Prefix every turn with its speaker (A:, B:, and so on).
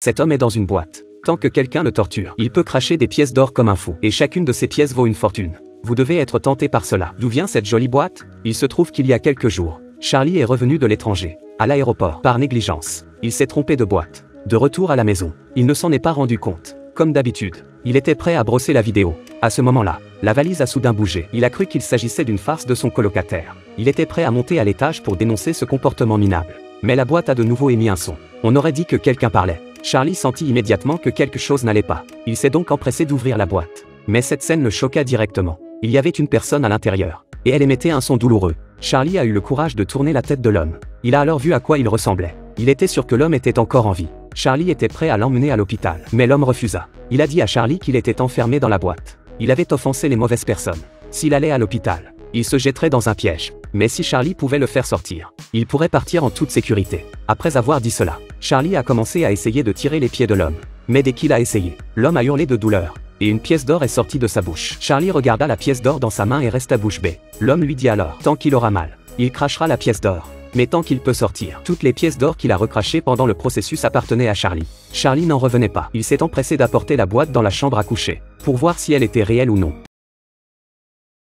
A: Cet homme est dans une boîte. Tant que quelqu'un le torture, il peut cracher des pièces d'or comme un fou. Et chacune de ces pièces vaut une fortune. Vous devez être tenté par cela. D'où vient cette jolie boîte? Il se trouve qu'il y a quelques jours, Charlie est revenu de l'étranger, à l'aéroport, par négligence. Il s'est trompé de boîte. De retour à la maison, il ne s'en est pas rendu compte. Comme d'habitude, il était prêt à brosser la vidéo. À ce moment-là, la valise a soudain bougé. Il a cru qu'il s'agissait d'une farce de son colocataire. Il était prêt à monter à l'étage pour dénoncer ce comportement minable. Mais la boîte a de nouveau émis un son. On aurait dit que quelqu'un parlait. Charlie sentit immédiatement que quelque chose n'allait pas. Il s'est donc empressé d'ouvrir la boîte. Mais cette scène le choqua directement. Il y avait une personne à l'intérieur, et elle émettait un son douloureux. Charlie a eu le courage de tourner la tête de l'homme. Il a alors vu à quoi il ressemblait. Il était sûr que l'homme était encore en vie. Charlie était prêt à l'emmener à l'hôpital, mais l'homme refusa. Il a dit à Charlie qu'il était enfermé dans la boîte. Il avait offensé les mauvaises personnes. S'il allait à l'hôpital, il se jetterait dans un piège. Mais si Charlie pouvait le faire sortir, il pourrait partir en toute sécurité. Après avoir dit cela, Charlie a commencé à essayer de tirer les pieds de l'homme. Mais dès qu'il a essayé, l'homme a hurlé de douleur. Et une pièce d'or est sortie de sa bouche. Charlie regarda la pièce d'or dans sa main et resta bouche bée. L'homme lui dit alors, tant qu'il aura mal, il crachera la pièce d'or. Mais tant qu'il peut sortir, toutes les pièces d'or qu'il a recrachées pendant le processus appartenaient à Charlie. Charlie n'en revenait pas. Il s'est empressé d'apporter la boîte dans la chambre à coucher, pour voir si elle était réelle ou non.